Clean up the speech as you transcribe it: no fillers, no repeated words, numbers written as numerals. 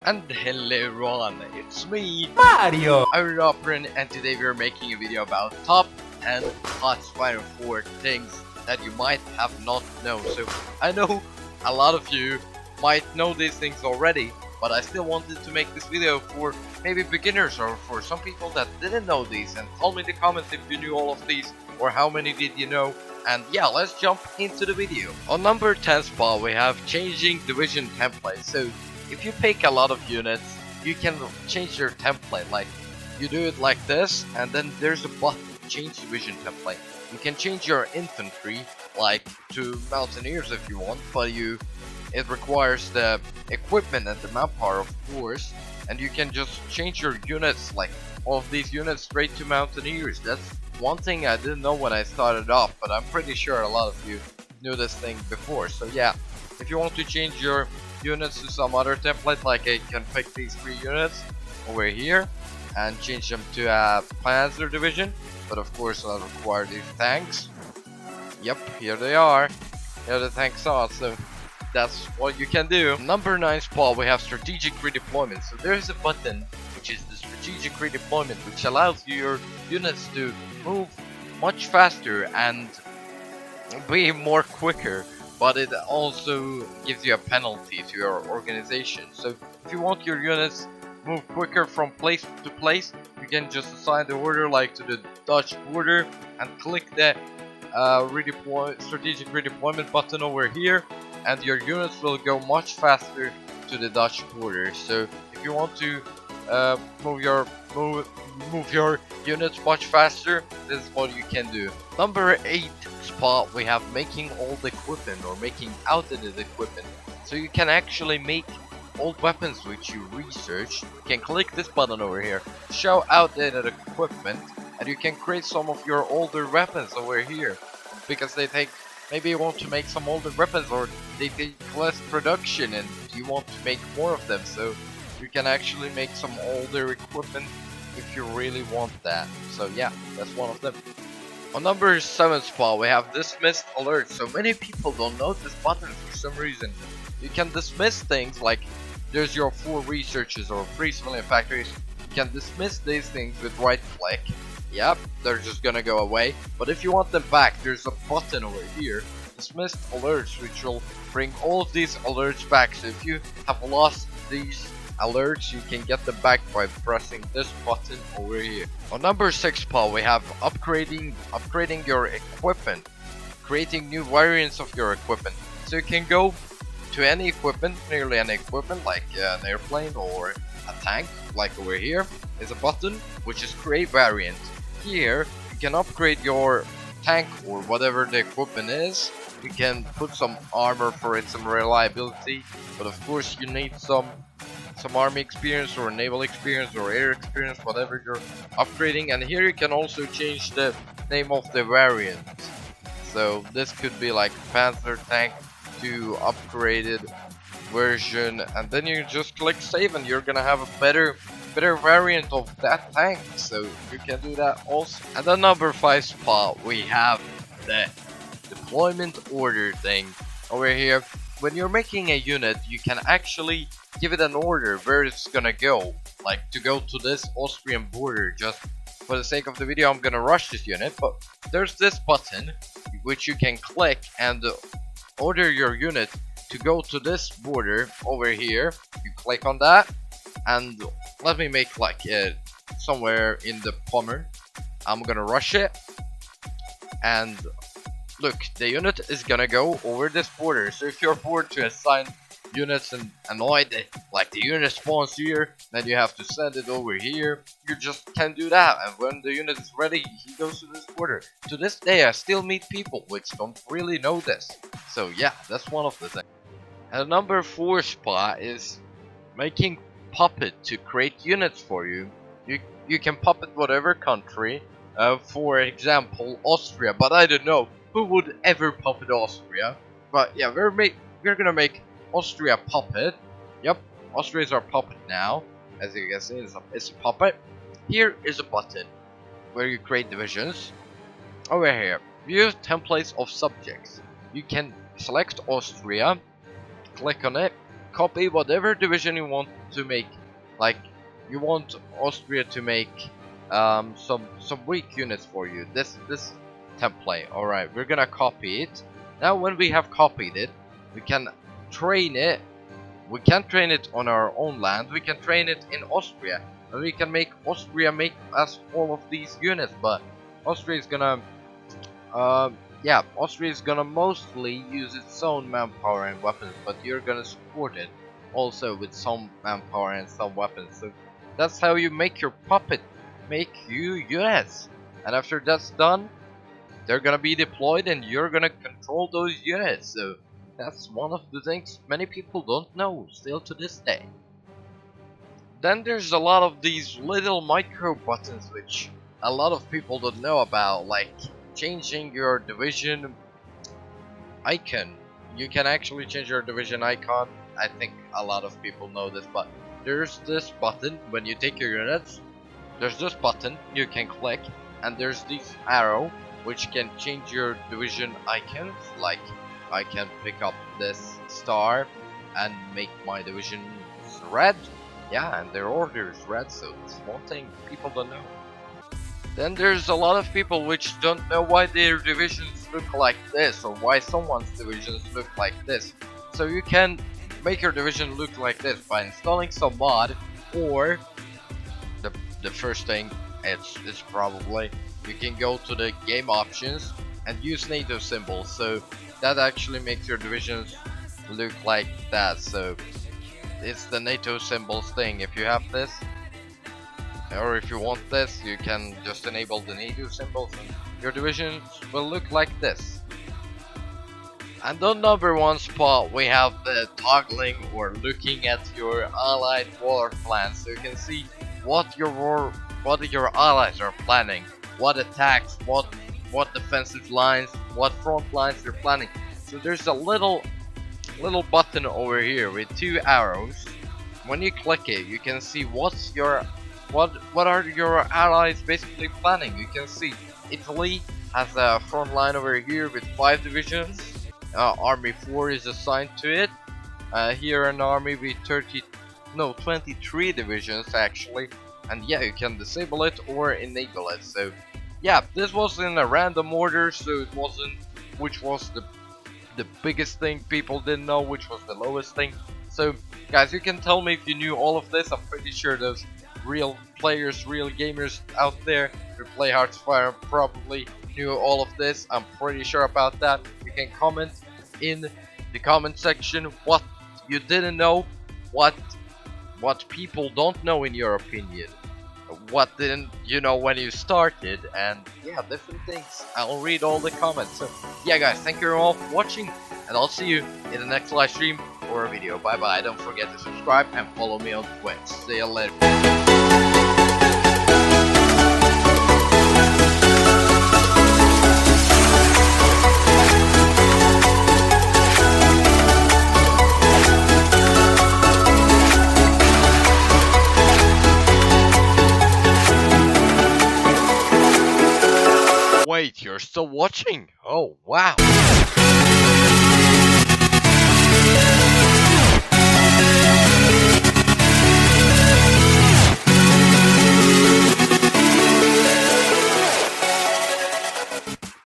And hello everyone, it's me, Mario! I'm Operon, and today we're making a video about top 10 HOI4 things that you might have not known. So I know a lot of you might know these things already, but I still wanted to make this video for maybe beginners or for some people that didn't know these. And tell me in the comments if you knew all of these or how many did you know. And yeah, let's jump into the video. On number 10 spot we have changing division template. So if you pick a lot of units, you can change your template. Like you do it like this, and then there's a button, change division template. You can change your infantry like to mountaineers if you want, but it requires the equipment and the manpower, of course. And you can just change your units, like all of these units, straight to mountaineers. That's one thing I didn't know when I started off, but I'm pretty sure a lot of you knew this thing before. So yeah, if you want to change your units to some other template, like I can pick these 3 units over here and change them to a panzer division, but of course I'll require these tanks. Yep, here they are. Here the tanks are, so that's what you can do. Number 9 spot we have strategic redeployment. So there's a button which is the strategic redeployment, which allows your units to move much faster and be more quicker, but it also gives you a penalty to your organization. So if you want your units move quicker from place to place, you can just assign the order like to the Dutch border and click the strategic redeployment button over here, and your units will go much faster to the Dutch border. So if you want to move your units much faster, this is what you can do. Number 8 spot we have making old equipment or making outdated equipment. So you can actually make old weapons which you researched. You can click this button over here, show outdated equipment, and you can create some of your older weapons over here, because they take, maybe you want to make some older weapons or they take less production and you want to make more of them. So you can actually make some older equipment if you really want that. So yeah, that's one of them. On number 7 spot we have dismissed alerts. So many people don't know this button for some reason. You can dismiss things like there's your 4 researches or 3 civilian factories. You can dismiss these things with right click. Yep, they're just gonna go away. But if you want them back, there's a button over here, dismissed alerts, which will bring all of these alerts back. So if you have lost these alerts, you can get them back by pressing this button over here. On number 6 spot we have upgrading your equipment, creating new variants of your equipment. So you can go to any equipment, nearly any equipment, like an airplane or a tank. Like over here is a button which is create variant. Here you can upgrade your tank or whatever the equipment is. You can put some armor for it, some reliability, but of course you need some army experience or naval experience or air experience, whatever you're upgrading. And here you can also change the name of the variant. So this could be like Panzer tank to upgraded version, and then you just click save and you're gonna have a better variant of that tank. So you can do that also. And the number 5 spot we have the deployment order thing over here. When you're making a unit, you can actually give it an order where it's gonna go, like to go to this Austrian border. Just for the sake of the video, I'm gonna rush this unit, but there's this button which you can click and order your unit to go to this border over here. You click on that, and let me make like somewhere in the Pommern. I'm gonna rush it, and look, the unit is gonna go over this border. So if you're bored to assign units and annoyed that like the unit spawns here, then you have to send it over here, you just can do that, and when the unit is ready, he goes to this border. To this day I still meet people which don't really know this. So yeah, that's one of the things. And number 4 spot is making puppet to create units for you. You can puppet whatever country, for example Austria, but I don't know who would ever puppet Austria. But yeah, we're gonna make Austria puppet. Yep, Austria is our puppet now. As you can see, it's a puppet. Here is a button where you create divisions. Over here, view templates of subjects. You can select Austria, click on it, copy whatever division you want to make. Like, you want Austria to make some weak units for you. This template. Alright, we're gonna copy it. Now when we have copied it, we can train it. We can't train it on our own land, we can train it in Austria. And we can make Austria make us all of these units, but Austria is gonna Austria is gonna mostly use its own manpower and weapons, but you're gonna support it also with some manpower and some weapons. So that's how you make your puppet make you units. And after that's done, they're gonna be deployed and you're gonna control those units. So that's one of the things many people don't know still to this day. Then there's a lot of these little micro buttons which a lot of people don't know about, like changing your division icon. You can actually change your division icon. I think a lot of people know this, but there's this button when you take your units. There's this button you can click, and there's this arrow which can change your division icons. Like, I can pick up this star and make my division red. Yeah, and their order is red, so it's one thing people don't know. Then there's a lot of people which don't know why their divisions look like this, or why someone's divisions look like this. So you can make your division look like this by installing some mod, or the first thing it's probably you can go to the game options and use NATO symbols. So that actually makes your divisions look like that. So it's the NATO symbols thing. If you have this, or if you want this, you can just enable the NATO symbols and your divisions will look like this. And on number one spot we have the toggling or looking at your allied war plans, so you can see what your allies are planning, what attacks, what defensive lines, what front lines they're planning. So there's a little button over here with two arrows. When you click it, you can see what are your allies basically planning. You can see Italy has a front line over here with 5 divisions. Army 4 is assigned to it. Here an army with 23 divisions actually. And yeah, you can disable it or enable it. So yeah, this was in a random order, so it wasn't which was the biggest thing people didn't know, which was the lowest thing. So guys, you can tell me if you knew all of this. I'm pretty sure those real players, real gamers out there who play Hearts of Fire probably knew all of this. I'm pretty sure about that. You can comment in the comment section what you didn't know, what people don't know in your opinion, what didn't you know when you started, and yeah, different things. I'll read all the comments. So yeah guys, thank you all for watching, and I'll see you in the next live stream or a video. Bye bye. Don't forget to subscribe and follow me on Twitch. See you later. Wait, you're still watching? Oh, wow.